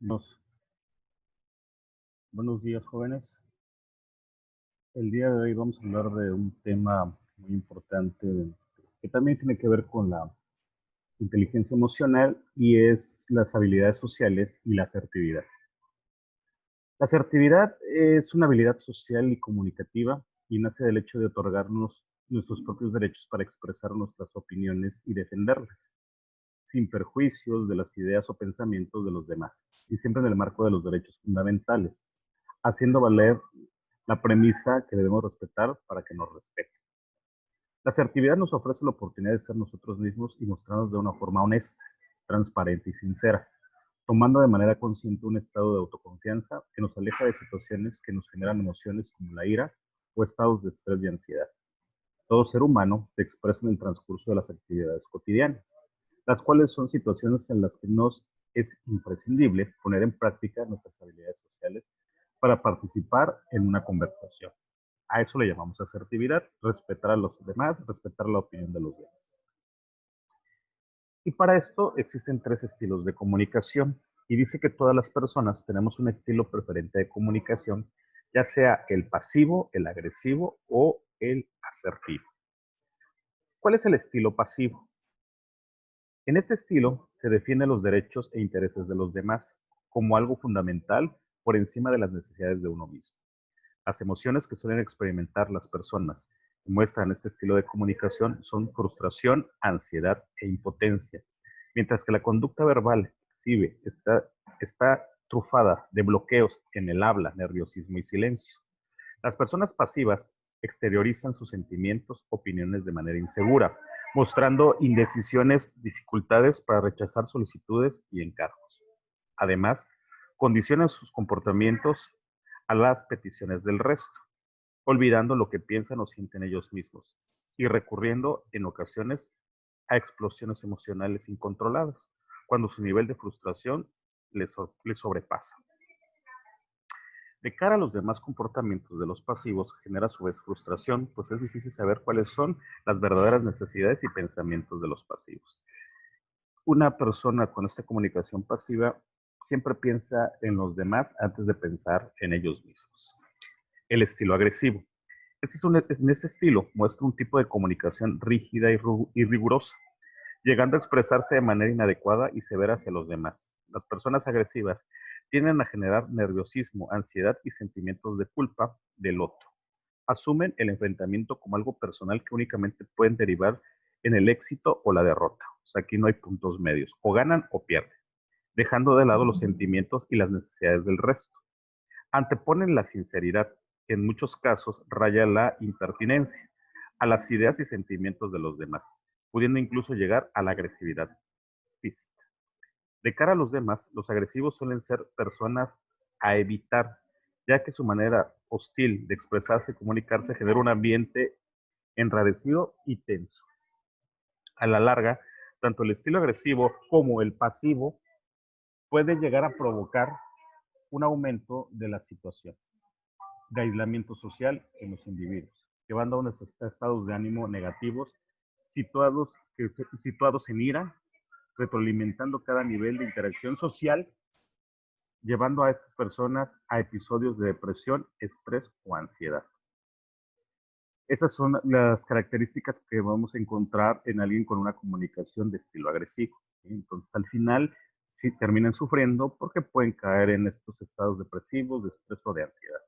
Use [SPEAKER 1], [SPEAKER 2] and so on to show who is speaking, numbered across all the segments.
[SPEAKER 1] Buenos, buenos días, jóvenes. El día de hoy vamos a hablar de un tema muy importante que también tiene que ver con la inteligencia emocional y es las habilidades sociales y la asertividad. La asertividad es una habilidad social y comunicativa y nace del hecho de otorgarnos nuestros propios derechos para expresar nuestras opiniones y defenderlas, sin perjuicios de las ideas o pensamientos de los demás, y siempre en el marco de los derechos fundamentales, haciendo valer la premisa que debemos respetar para que nos respeten. La asertividad nos ofrece la oportunidad de ser nosotros mismos y mostrarnos de una forma honesta, transparente y sincera, tomando de manera consciente un estado de autoconfianza que nos aleja de situaciones que nos generan emociones como la ira o estados de estrés y ansiedad. Todo ser humano se expresa en el transcurso de las actividades cotidianas, las cuales son situaciones en las que nos es imprescindible poner en práctica nuestras habilidades sociales para participar en una conversación. A eso le llamamos asertividad, respetar a los demás, respetar la opinión de los demás. Y para esto existen tres estilos de comunicación y dice que todas las personas tenemos un estilo preferente de comunicación, ya sea el pasivo, el agresivo o el asertivo. ¿Cuál es el estilo pasivo? En este estilo se defienden los derechos e intereses de los demás como algo fundamental por encima de las necesidades de uno mismo. Las emociones que suelen experimentar las personas que muestran este estilo de comunicación son frustración, ansiedad e impotencia, mientras que la conducta verbal exhibe está trufada de bloqueos en el habla, nerviosismo y silencio. Las personas pasivas exteriorizan sus sentimientos, opiniones de manera insegura, mostrando indecisiones, dificultades para rechazar solicitudes y encargos. Además, condicionan sus comportamientos a las peticiones del resto, olvidando lo que piensan o sienten ellos mismos y recurriendo en ocasiones a explosiones emocionales incontroladas, cuando su nivel de frustración les sobrepasa. De cara a los demás comportamientos de los pasivos, genera a su vez frustración, pues es difícil saber cuáles son las verdaderas necesidades y pensamientos de los pasivos. Una persona con esta comunicación pasiva siempre piensa en los demás antes de pensar en ellos mismos. El estilo agresivo. En ese estilo muestra un tipo de comunicación rígida y rigurosa, llegando a expresarse de manera inadecuada y severa hacia los demás. Las personas agresivas tienden a generar nerviosismo, ansiedad y sentimientos de culpa del otro. Asumen el enfrentamiento como algo personal que únicamente pueden derivar en el éxito o la derrota. O sea, aquí no hay puntos medios. O ganan o pierden, dejando de lado los sentimientos y las necesidades del resto. Anteponen la sinceridad, que en muchos casos raya la impertinencia, a las ideas y sentimientos de los demás, pudiendo incluso llegar a la agresividad física. De cara a los demás, los agresivos suelen ser personas a evitar, ya que su manera hostil de expresarse y comunicarse genera un ambiente enrarecido y tenso. A la larga, tanto el estilo agresivo como el pasivo puede llegar a provocar un aumento de la situación de aislamiento social en los individuos, llevando a unos estados de ánimo negativos situados, situados en ira, retroalimentando cada nivel de interacción social, llevando a estas personas a episodios de depresión, estrés o ansiedad. Esas son las características que vamos a encontrar en alguien con una comunicación de estilo agresivo. Entonces, al final, sí terminan sufriendo porque pueden caer en estos estados depresivos, de estrés o de ansiedad.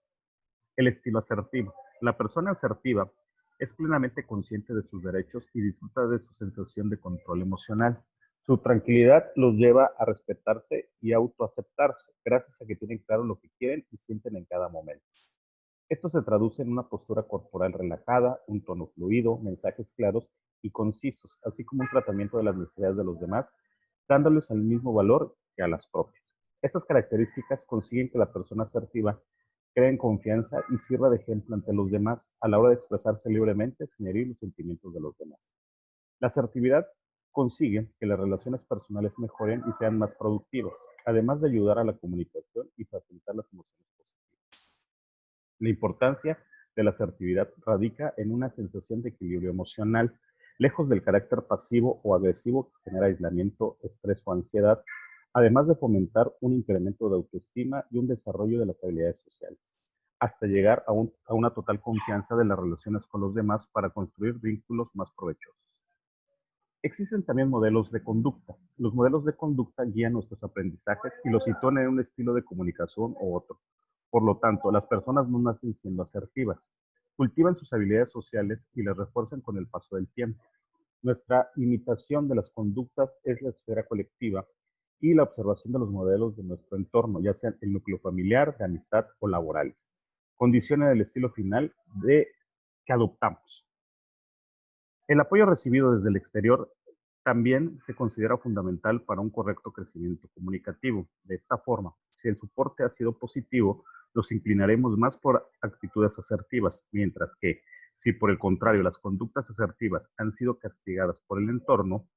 [SPEAKER 1] El estilo asertivo. La persona asertiva es plenamente consciente de sus derechos y disfruta de su sensación de control emocional. Su tranquilidad los lleva a respetarse y autoaceptarse, gracias a que tienen claro lo que quieren y sienten en cada momento. Esto se traduce en una postura corporal relajada, un tono fluido, mensajes claros y concisos, así como un tratamiento de las necesidades de los demás, dándoles el mismo valor que a las propias. Estas características consiguen que la persona asertiva cree en confianza y sirva de ejemplo ante los demás a la hora de expresarse libremente sin herir los sentimientos de los demás. La asertividad consigue que las relaciones personales mejoren y sean más productivas, además de ayudar a la comunicación y facilitar las emociones positivas. La importancia de la asertividad radica en una sensación de equilibrio emocional, lejos del carácter pasivo o agresivo que genera aislamiento, estrés o ansiedad. además de fomentar un incremento de autoestima y un desarrollo de las habilidades sociales, hasta llegar a una total confianza de las relaciones con los demás para construir vínculos más provechosos. Existen también modelos de conducta. Los modelos de conducta guían nuestros aprendizajes y los sitúan en un estilo de comunicación u otro. Por lo tanto, las personas no nacen siendo asertivas, cultivan sus habilidades sociales y las refuerzan con el paso del tiempo. Nuestra imitación de las conductas es la esfera colectiva y la observación de los modelos de nuestro entorno, ya sea el núcleo familiar, de amistad o laborales. Condicionan el estilo final de que adoptamos. El apoyo recibido desde el exterior también se considera fundamental para un correcto crecimiento comunicativo. De esta forma, si el soporte ha sido positivo, nos inclinaremos más por actitudes asertivas, mientras que si por el contrario las conductas asertivas han sido castigadas por el entorno,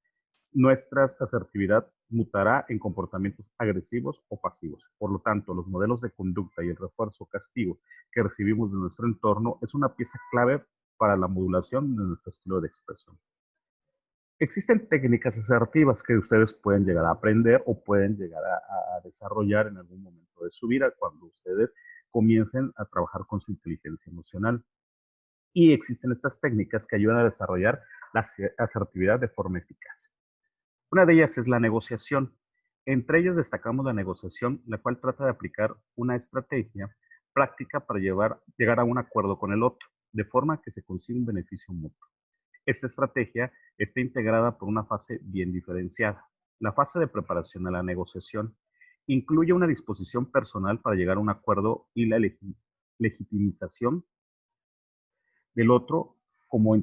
[SPEAKER 1] nuestra asertividad mutará en comportamientos agresivos o pasivos. Por lo tanto, los modelos de conducta y el refuerzo castigo que recibimos de nuestro entorno es una pieza clave para la modulación de nuestro estilo de expresión. Existen técnicas asertivas que ustedes pueden llegar a aprender o pueden llegar a desarrollar en algún momento de su vida cuando ustedes comiencen a trabajar con su inteligencia emocional. Y existen estas técnicas que ayudan a desarrollar la asertividad de forma eficaz. Una de ellas es la negociación. Entre ellas destacamos la negociación, la cual trata de aplicar una estrategia práctica para llegar a un acuerdo con el otro, de forma que se consiga un beneficio mutuo. Esta estrategia está integrada por una fase bien diferenciada. La fase de preparación a la negociación incluye una disposición personal para llegar a un acuerdo y la legitimización del otro como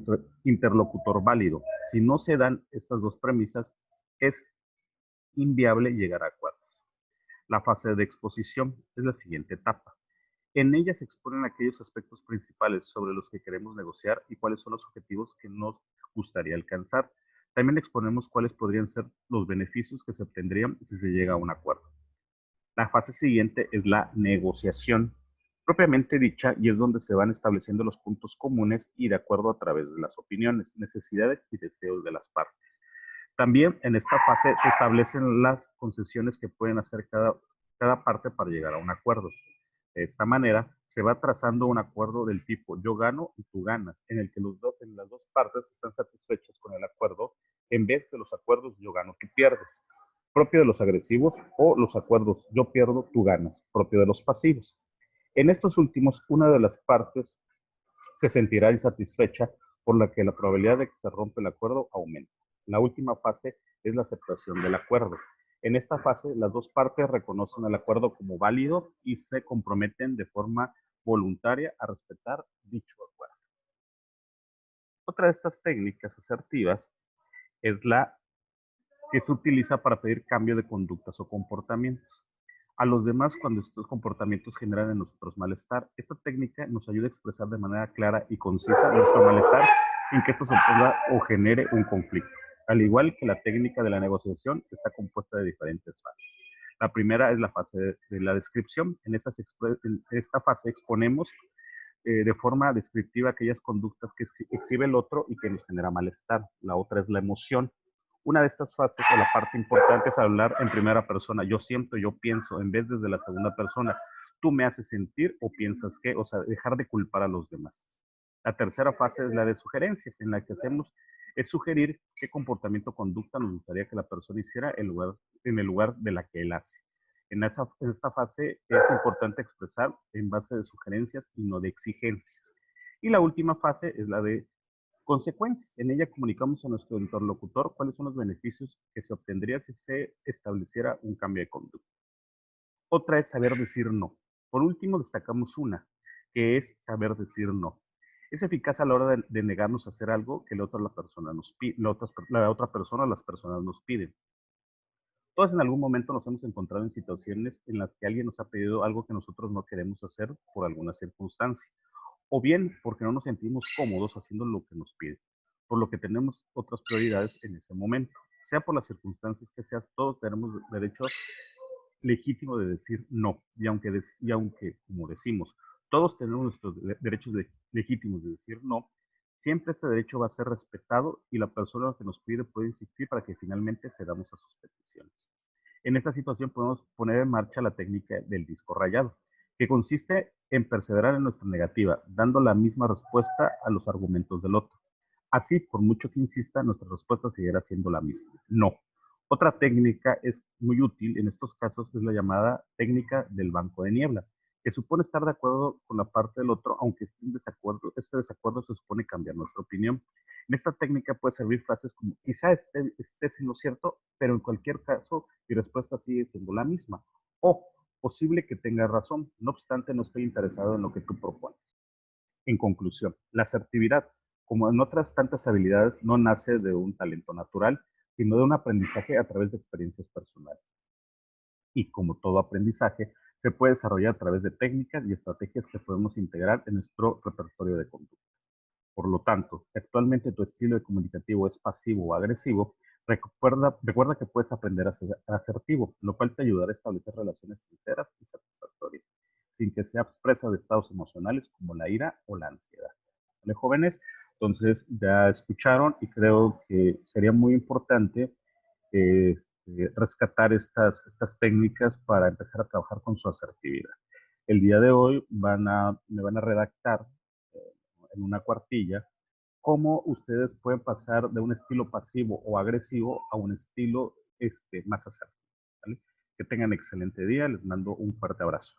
[SPEAKER 1] interlocutor válido. Si no se dan estas dos premisas, es inviable llegar a acuerdos. La fase de exposición es la siguiente etapa. En ella se exponen aquellos aspectos principales sobre los que queremos negociar y cuáles son los objetivos que nos gustaría alcanzar. También exponemos cuáles podrían ser los beneficios que se obtendrían si se llega a un acuerdo. La fase siguiente es la negociación, propiamente dicha, y es donde se van estableciendo los puntos comunes y de acuerdo a través de las opiniones, necesidades y deseos de las partes. También en esta fase se establecen las concesiones que pueden hacer cada parte para llegar a un acuerdo. De esta manera, se va trazando un acuerdo del tipo yo gano y tú ganas, en el que las dos partes están satisfechas con el acuerdo, en vez de los acuerdos yo gano, tú pierdes, propio de los agresivos, o los acuerdos yo pierdo, tú ganas, propio de los pasivos. En estos últimos, una de las partes se sentirá insatisfecha, por la que la probabilidad de que se rompa el acuerdo aumenta. La última fase es la aceptación del acuerdo. En esta fase, las dos partes reconocen el acuerdo como válido y se comprometen de forma voluntaria a respetar dicho acuerdo. Otra de estas técnicas asertivas es la que se utiliza para pedir cambio de conductas o comportamientos a los demás cuando estos comportamientos generan en nosotros malestar. Esta técnica nos ayuda a expresar de manera clara y concisa nuestro malestar sin que esto se oponga o genere un conflicto. Al igual que la técnica de la negociación, está compuesta de diferentes fases. La primera es la fase de la descripción. En esta fase exponemos de forma descriptiva aquellas conductas que exhibe el otro y que nos genera malestar. La otra es la emoción. Una de estas fases o la parte importante es hablar en primera persona. Yo siento, yo pienso, en vez desde la segunda persona. Tú me haces sentir o piensas que, o sea, dejar de culpar a los demás. La tercera fase es la de sugerencias, en la que hacemos es sugerir qué comportamiento o conducta nos gustaría que la persona hiciera en el lugar de la que él hace. En esta fase es importante expresar en base de sugerencias y no de exigencias. Y la última fase es la de consecuencias. En ella comunicamos a nuestro interlocutor cuáles son los beneficios que se obtendría si se estableciera un cambio de conducta. Otra es saber decir no. Por último, destacamos una, que es saber decir no. Es eficaz a la hora de negarnos a hacer algo que la otra persona o las personas nos piden. Todos en algún momento nos hemos encontrado en situaciones en las que alguien nos ha pedido algo que nosotros no queremos hacer por alguna circunstancia, o bien porque no nos sentimos cómodos haciendo lo que nos pide, por lo que tenemos otras prioridades en ese momento. Sea por las circunstancias que sean, todos tenemos derecho legítimo de decir no, y aunque como decimos, todos tenemos nuestros derechos legítimos de decir no, siempre este derecho va a ser respetado y la persona que nos pide puede insistir para que finalmente cedamos a sus peticiones. En esta situación podemos poner en marcha la técnica del disco rayado, que consiste en perseverar en nuestra negativa, dando la misma respuesta a los argumentos del otro. Así, por mucho que insista, nuestra respuesta seguirá siendo la misma: no. Otra técnica es muy útil en estos casos, es la llamada técnica del banco de niebla, que supone estar de acuerdo con la parte del otro, aunque esté en desacuerdo. Este desacuerdo se supone cambiar nuestra opinión. En esta técnica puede servir frases como: quizá estés en lo cierto, pero en cualquier caso mi respuesta sigue siendo la misma. O posible que tengas razón, no obstante no estoy interesado en lo que tú propones. En conclusión, la asertividad, como en otras tantas habilidades, no nace de un talento natural, sino de un aprendizaje a través de experiencias personales. Y como todo aprendizaje, se puede desarrollar a través de técnicas y estrategias que podemos integrar en nuestro repertorio de conducta. Por lo tanto, si actualmente tu estilo de comunicativo es pasivo o agresivo, recuerda que puedes aprender a ser asertivo, lo cual te ayudará a establecer relaciones sinceras y satisfactorias, sin que sea expresa de estados emocionales como la ira o la ansiedad. ¿Vale, jóvenes? Entonces, ya escucharon y creo que sería muy importante rescatar estas técnicas para empezar a trabajar con su asertividad. El día de hoy me van a redactar eh, en una cuartilla cómo ustedes pueden pasar de un estilo pasivo o agresivo a un estilo más asertivo. ¿Vale? Que tengan excelente día, les mando un fuerte abrazo.